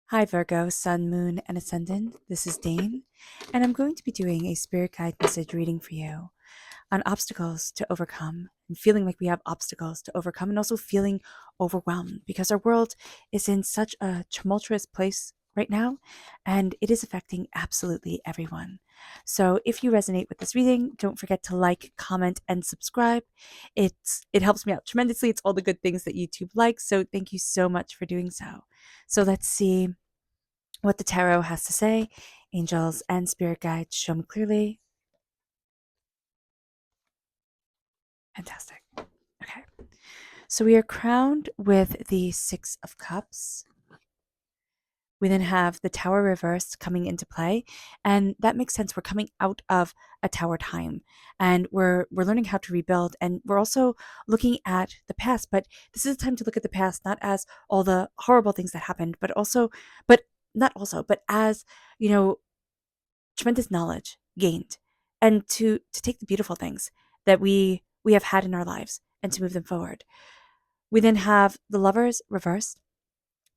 Hi, Virgo, Sun, Moon, and Ascendant. This is Dane, and I'm going to be doing a spirit guide message reading for you on obstacles to overcome and feeling like we have obstacles to overcome, and also feeling overwhelmed because our world is in such a tumultuous place right now, and it is affecting absolutely everyone. So, if you resonate with this reading, don't forget to like, comment, and subscribe. It helps me out tremendously. It's all the good things that YouTube likes. So, thank you so much for doing so. So, let's see what the tarot has to say. Angels and spirit guides, show me clearly. Fantastic. Okay. So we are crowned with the Six of Cups. We then have the Tower reversed coming into play, and that makes sense. We're coming out of a tower time, and we're learning how to rebuild, and we're also looking at the past. But this is a time to look at the past, not as all the horrible things that happened, but not also, but as you know, tremendous knowledge gained, and to take the beautiful things that we have had in our lives and to move them forward. We then have the Lovers reversed.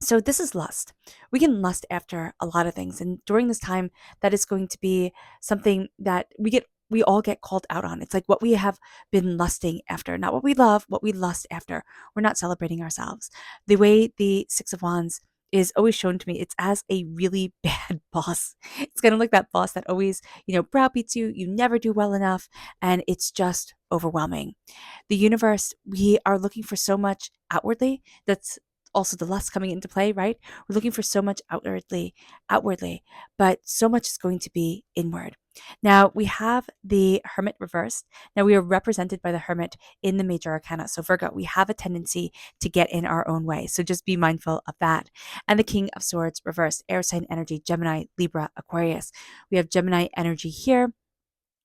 So this is lust. We can lust after a lot of things, and during this time, that is going to be something that we all get called out on. It's like what we have been lusting after, not what we love, what we lust after. We're not celebrating ourselves. The way the Six of Wands is always shown to me, it's as a really bad boss. It's kind of like that boss that always, browbeats you, you never do well enough, and it's just overwhelming. The universe, we are looking for so much outwardly. That's also the lust coming into play, right? We're looking for so much outwardly, but so much is going to be inward. Now we have the Hermit reversed. Now we are represented by the Hermit in the major arcana. So Virgo, we have a tendency to get in our own way. So just be mindful of that. And the King of Swords reversed, air sign energy, Gemini, Libra, Aquarius. We have Gemini energy here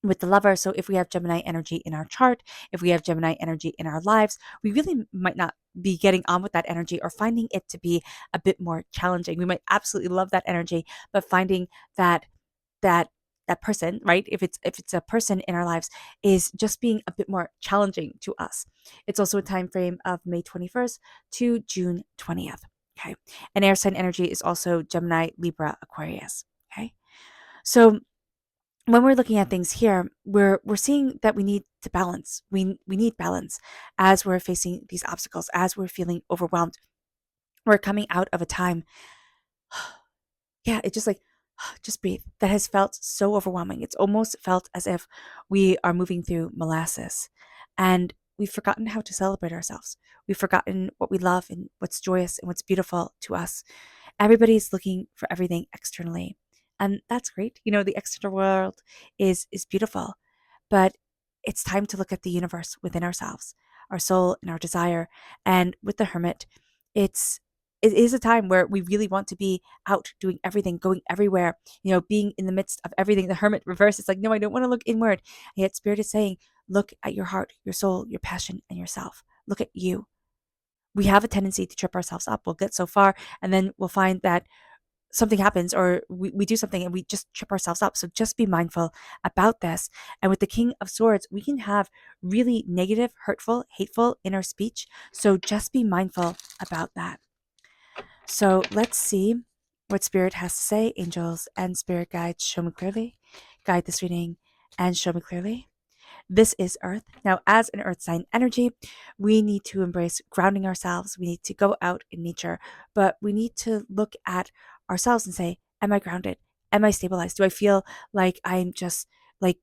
with the Lover. So if we have Gemini energy in our chart, if we have Gemini energy in our lives, we really might not be getting on with that energy or finding it to be a bit more challenging. We might absolutely love that energy, but finding that that that person, right? If it's a person in our lives, is just being a bit more challenging to us. It's also a time frame of May 21st to June 20th. Okay. And air sign energy is also Gemini, Libra, Aquarius. Okay. So when we're looking at things here, we're seeing that we need to balance. We need balance as we're facing these obstacles, as we're feeling overwhelmed. We're coming out of a time, yeah, it just like just breathe. That has felt so overwhelming. It's almost felt as if we are moving through molasses, and we've forgotten how to celebrate ourselves. We've forgotten what we love and what's joyous and what's beautiful to us. Everybody's looking for everything externally, and that's great. The external world is beautiful, but it's time to look at the universe within ourselves, our soul and our desire. And with the Hermit, it is a time where we really want to be out doing everything, going everywhere, being in the midst of everything. The Hermit reverse, it's like, no, I don't want to look inward. And yet Spirit is saying, look at your heart, your soul, your passion, and yourself. Look at you. We have a tendency to trip ourselves up. We'll get so far, and then we'll find that something happens, or we do something and we just trip ourselves up. So just be mindful about this. And with the King of Swords, we can have really negative, hurtful, hateful inner speech. So just be mindful about that. So let's see what Spirit has to say. Angels and Spirit guides, show me clearly. Guide this reading and show me clearly. This is Earth. Now, as an Earth sign energy, we need to embrace grounding ourselves. We need to go out in nature, but we need to look at ourselves and say, am I grounded? Am I stabilized? Do I feel like I'm just like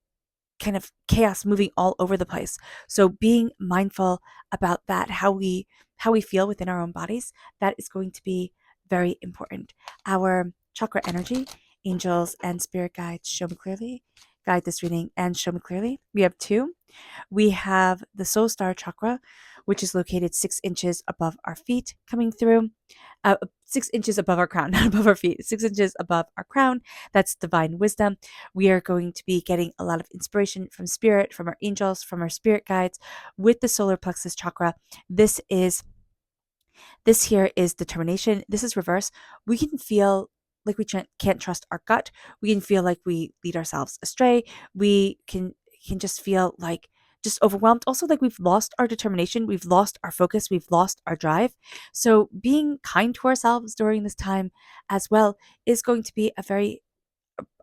kind of chaos moving all over the place? So being mindful about that, how we feel within our own bodies, that is going to be very important. Our chakra energy, angels and spirit guides, show me clearly. Guide this reading and show me clearly. We have two. We have the soul star chakra, which is located 6 inches above our feet, coming through. 6 inches above our crown, not above our feet, 6 inches above our crown. That's divine wisdom. We are going to be getting a lot of inspiration from spirit, from our angels, from our spirit guides with the solar plexus chakra. This here is determination. This is reverse. We can feel like we can't trust our gut. We can feel like we lead ourselves astray. We can just feel like just overwhelmed. Also, like we've lost our determination, we've lost our focus, we've lost our drive. So, being kind to ourselves during this time as well is going to be a very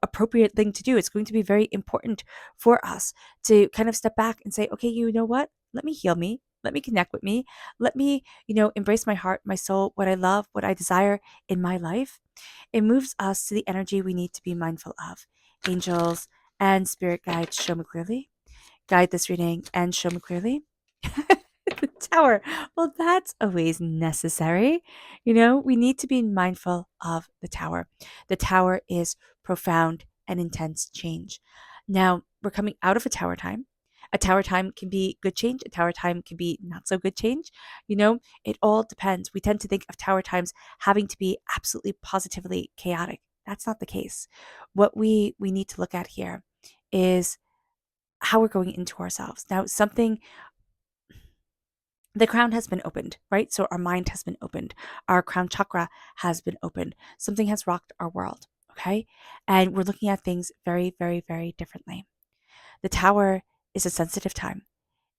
appropriate thing to do. It's going to be very important for us to kind of step back and say, okay, you know what? Let me heal me. Let me connect with me. Let me, embrace my heart, my soul, what I love, what I desire in my life. It moves us to the energy we need to be mindful of. Angels and spirit guides show me clearly. Guide this reading and show me clearly. The tower. Well, that's always necessary. We need to be mindful of the tower. The tower is profound and intense change. Now, we're coming out of a tower time. A tower time can be good change. A tower time can be not so good change. It all depends. We tend to think of tower times having to be absolutely positively chaotic. That's not the case. What we need to look at here is how we're going into ourselves. Now, the crown has been opened, right? So our mind has been opened. Our crown chakra has been opened. Something has rocked our world, okay? And we're looking at things very, very, very differently. The tower is a sensitive time.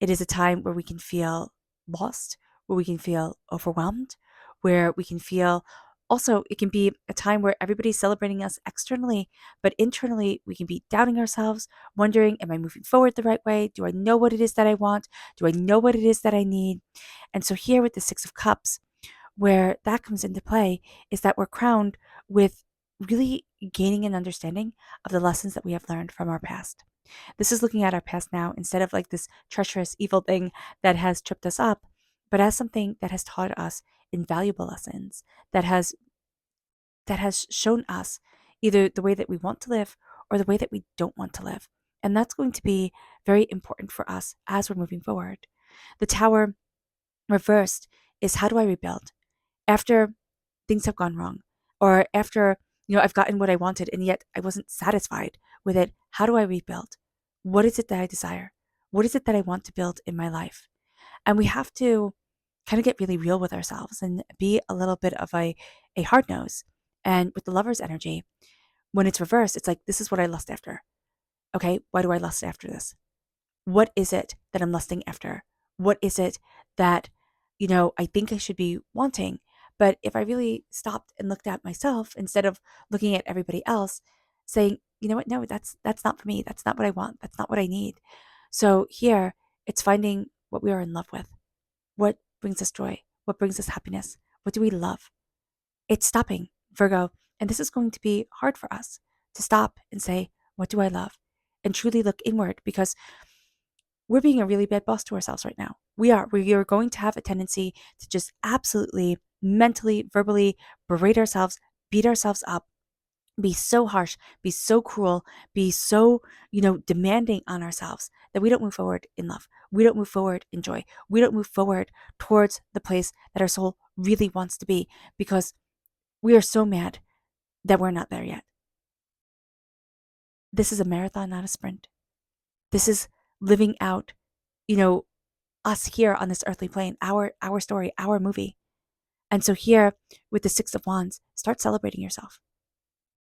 It is a time where we can feel lost, where we can feel overwhelmed, where we can feel also, it can be a time where everybody's celebrating us externally, but internally, we can be doubting ourselves, wondering, am I moving forward the right way? Do I know what it is that I want? Do I know what it is that I need? And so, here with the Six of Cups, where that comes into play is that we're crowned with really gaining an understanding of the lessons that we have learned from our past. This is looking at our past now instead of like this treacherous, evil thing that has tripped us up, but as something that has taught us invaluable lessons, that has shown us either the way that we want to live or the way that we don't want to live. And that's going to be very important for us as we're moving forward. The tower reversed is, how do I rebuild after things have gone wrong, or after I've gotten what I wanted and yet I wasn't satisfied with it? How do I rebuild? What is it that I desire? What is it that I want to build in my life? And we have to kind of get really real with ourselves and be a little bit of a hard nose. And with the lover's energy, when it's reversed, it's like, this is what I lust after. Okay, why do I lust after this? What is it that I'm lusting after? What is it that, I think I should be wanting? But if I really stopped and looked at myself instead of looking at everybody else, saying, you know what, no, that's not for me. That's not what I want. That's not what I need. So here, it's finding what we are in love with. What brings us joy? What brings us happiness? What do we love? It's stopping, Virgo. And this is going to be hard for us to stop and say, what do I love? And truly look inward, because we're being a really bad boss to ourselves right now. We are. We are going to have a tendency to just absolutely mentally, verbally berate ourselves, beat ourselves up, be so harsh, be so cruel, be so, demanding on ourselves that we don't move forward in love. We don't move forward in joy. We don't move forward towards the place that our soul really wants to be, because we are so mad that we're not there yet. This is a marathon, not a sprint. This is living out, us here on this earthly plane, our story, our movie. And so here with the Six of Wands, start celebrating yourself.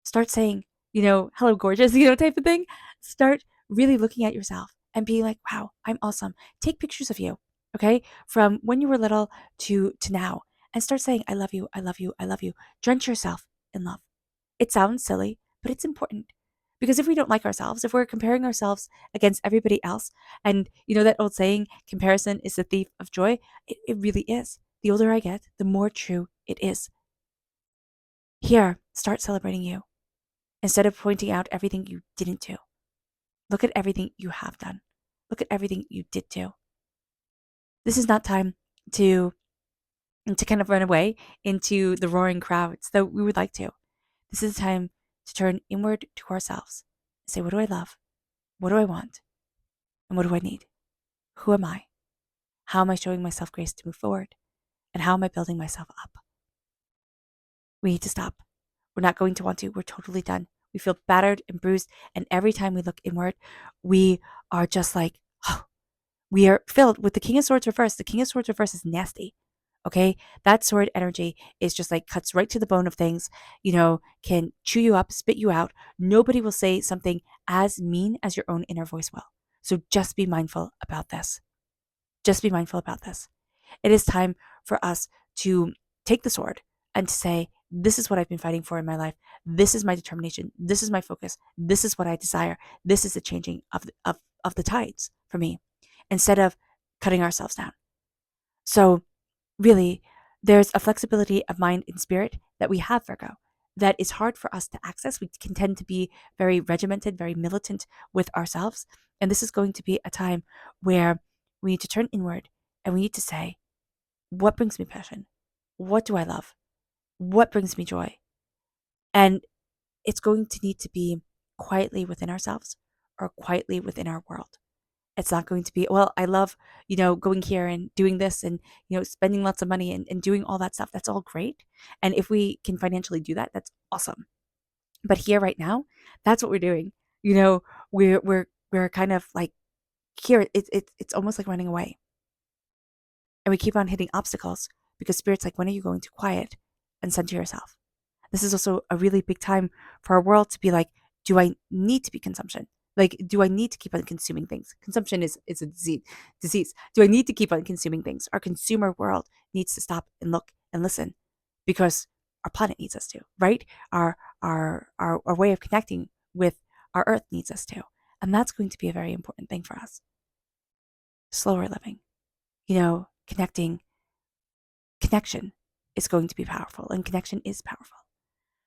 Start saying, hello, gorgeous, type of thing. Start really looking at yourself and being like, wow, I'm awesome. Take pictures of you, okay? From when you were little to now, and start saying, I love you, I love you, I love you. Drench yourself in love. It sounds silly, but it's important. Because if we don't like ourselves, if we're comparing ourselves against everybody else, and that old saying, comparison is the thief of joy, it really is. The older I get, the more true it is. Here, start celebrating you. Instead of pointing out everything you didn't do, look at everything you have done. Look at everything you did do. This is not time to kind of run away into the roaring crowds, though we would like to. This is a time to turn inward to ourselves and say, what do I love? What do I want? And what do I need? Who am I? How am I showing myself grace to move forward? And how am I building myself up? We need to stop. We're not going to want to. We're totally done. We feel battered and bruised. And every time we look inward, we are just like, oh, we are filled with the King of Swords reversed. The King of Swords reversed is nasty. Okay. That sword energy is just like cuts right to the bone of things, can chew you up, spit you out. Nobody will say something as mean as your own inner voice will. So just be mindful about this. Just be mindful about this. It is time for us to take the sword and to say, this is what I've been fighting for in my life. This is my determination. This is my focus. This is what I desire. This is the changing of the tides for me, instead of cutting ourselves down. So really, there's a flexibility of mind and spirit that we have, Virgo, that is hard for us to access. We can tend to be very regimented, very militant with ourselves. And this is going to be a time where we need to turn inward and we need to say, what brings me passion? What do I love? What brings me joy? And it's going to need to be quietly within ourselves or quietly within our world. It's not going to be, well, I love, going here and doing this and, spending lots of money and doing all that stuff. That's all great. And if we can financially do that, that's awesome. But here right now, that's what we're doing. We're kind of like here, it's almost like running away. And we keep on hitting obstacles because Spirit's like, when are you going to quiet and center yourself? This is also a really big time for our world to be like, do I need to be consumption? Like, do I need to keep on consuming things? Consumption is a disease. Do I need to keep on consuming things? Our consumer world needs to stop and look and listen because our planet needs us to, right? Our way of connecting with our earth needs us to. And that's going to be a very important thing for us. Slower living, connection is going to be powerful, and connection is powerful.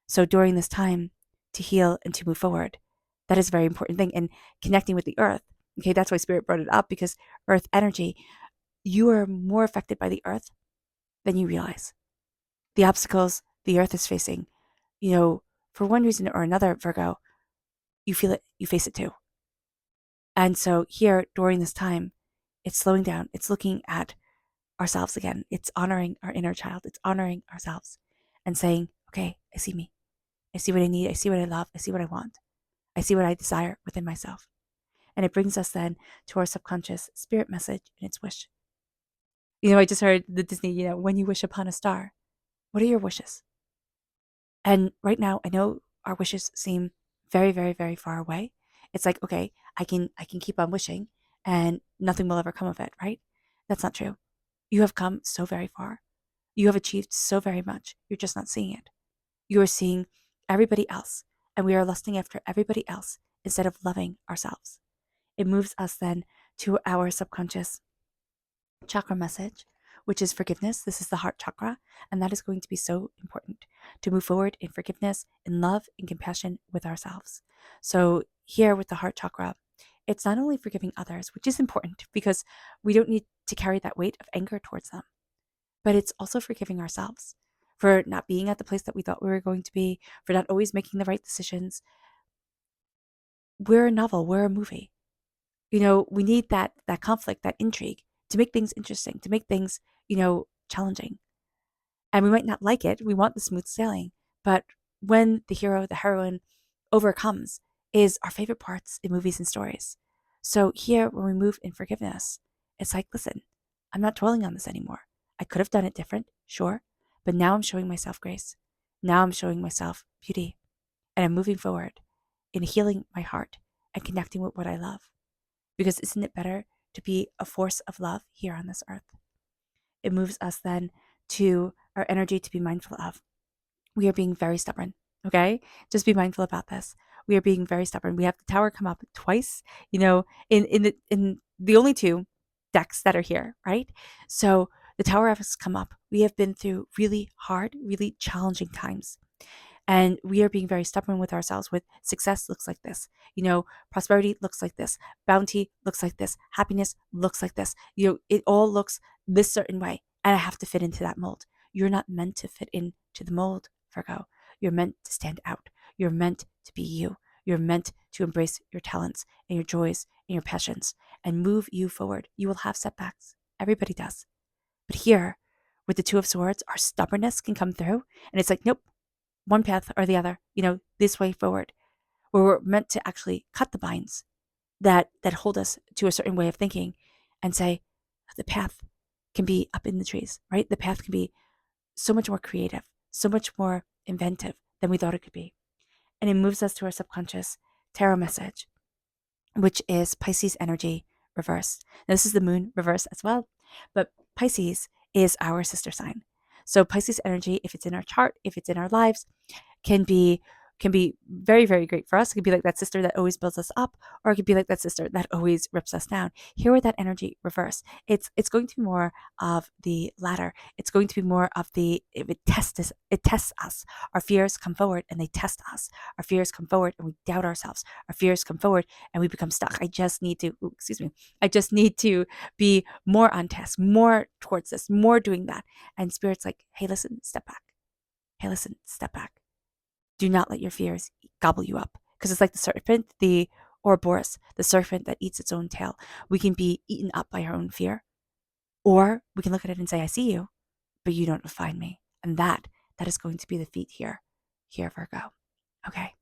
So during this time to heal and to move forward, that is a very important thing. And connecting with the earth, okay, that's why Spirit brought it up, because earth energy, you are more affected by the earth than you realize. The obstacles the earth is facing, for one reason or another, Virgo, you feel it, you face it too. And so here during this time, it's slowing down, it's looking at ourselves again, it's honoring our inner child, it's honoring ourselves and saying, okay, I see me. I see what I need. I see what I love. I see what I want. I see what I desire within myself. And it brings us then to our subconscious spirit message and its wish. I just heard the Disney, when you wish upon a star, what are your wishes? And right now, I know our wishes seem very, very, very far away. It's like, okay, I can keep on wishing and nothing will ever come of it, right? That's not true. You have come so very far. You have achieved so very much. You're just not seeing it. You are seeing everybody else, and we are lusting after everybody else instead of loving ourselves. It moves us then to our subconscious chakra message, which is forgiveness. This is the heart chakra, and that is going to be so important to move forward in forgiveness, in love, in compassion with ourselves. So here with the heart chakra, it's not only forgiving others, which is important because we don't need to carry that weight of anger towards them, but it's also forgiving ourselves for not being at the place that we thought we were going to be, for not always making the right decisions. We're a novel, we're a movie. We need that conflict, that intrigue to make things interesting, to make things, challenging. And we might not like it. We want the smooth sailing. But when the hero, the heroine overcomes is our favorite parts in movies and stories. So here, when we move in forgiveness, it's like, listen, I'm not dwelling on this anymore. I could have done it different, sure. But now I'm showing myself grace. Now I'm showing myself beauty. And I'm moving forward in healing my heart and connecting with what I love. Because isn't it better to be a force of love here on this earth? It moves us then to our energy to be mindful of. We are being very stubborn, okay? Just be mindful about this. We are being very stubborn. We have the tower come up twice, in the only two decks that are here, right? So the tower has come up. We have been through really hard, really challenging times. And we are being very stubborn with ourselves with success looks like this. Prosperity looks like this. Bounty looks like this. Happiness looks like this. It all looks this certain way. And I have to fit into that mold. You're not meant to fit into the mold, Virgo. You're meant to stand out. You're meant to be you. You're meant to embrace your talents and your joys and your passions and move you forward. You will have setbacks. Everybody does. But here, with the Two of Swords, our stubbornness can come through. And it's like, nope, one path or the other, this way forward, where we're meant to actually cut the binds that hold us to a certain way of thinking and say, the path can be up in the trees, right? The path can be so much more creative, so much more inventive than we thought it could be. And it moves us to our subconscious tarot message, which is Pisces energy reversed. Now, this is the moon reversed as well, but Pisces is our sister sign. So Pisces energy, if it's in our chart, if it's in our lives, can be very, very great for us. It could be like that sister that always builds us up, or it could be like that sister that always rips us down. Here with that energy reverse, it's going to be more of the latter. It's going to be more of the it tests us. Our fears come forward and they test us. Our fears come forward and we doubt ourselves. Our fears come forward and we become stuck. I just need to be more on task, more towards this, more doing that. And spirit's like, hey, listen, step back. Hey, listen, step back. Do not let your fears gobble you up. Because it's like the serpent, the Ouroboros, the serpent that eats its own tail. We can be eaten up by our own fear, or we can look at it and say, I see you, but you don't define me. And that is going to be the feat here, Virgo. Okay.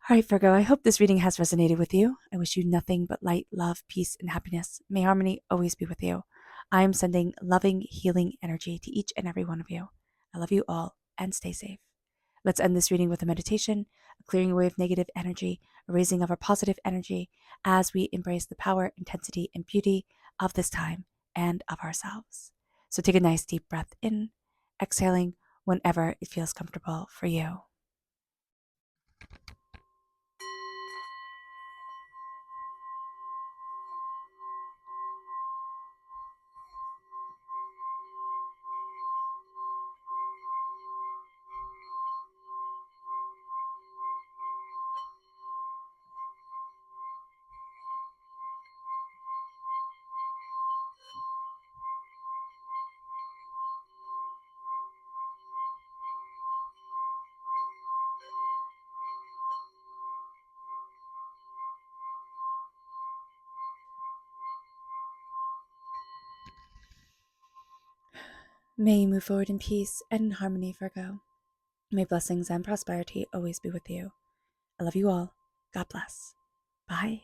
All right, Virgo, I hope this reading has resonated with you. I wish you nothing but light, love, peace, and happiness. May harmony always be with you. I am sending loving, healing energy to each and every one of you. I love you all and stay safe. Let's end this reading with a meditation, a clearing away of negative energy, a raising of our positive energy as we embrace the power, intensity, and beauty of this time and of ourselves. So take a nice deep breath in, exhaling whenever it feels comfortable for you. May you move forward in peace and in harmony, Virgo. May blessings and prosperity always be with you. I love you all. God bless. Bye.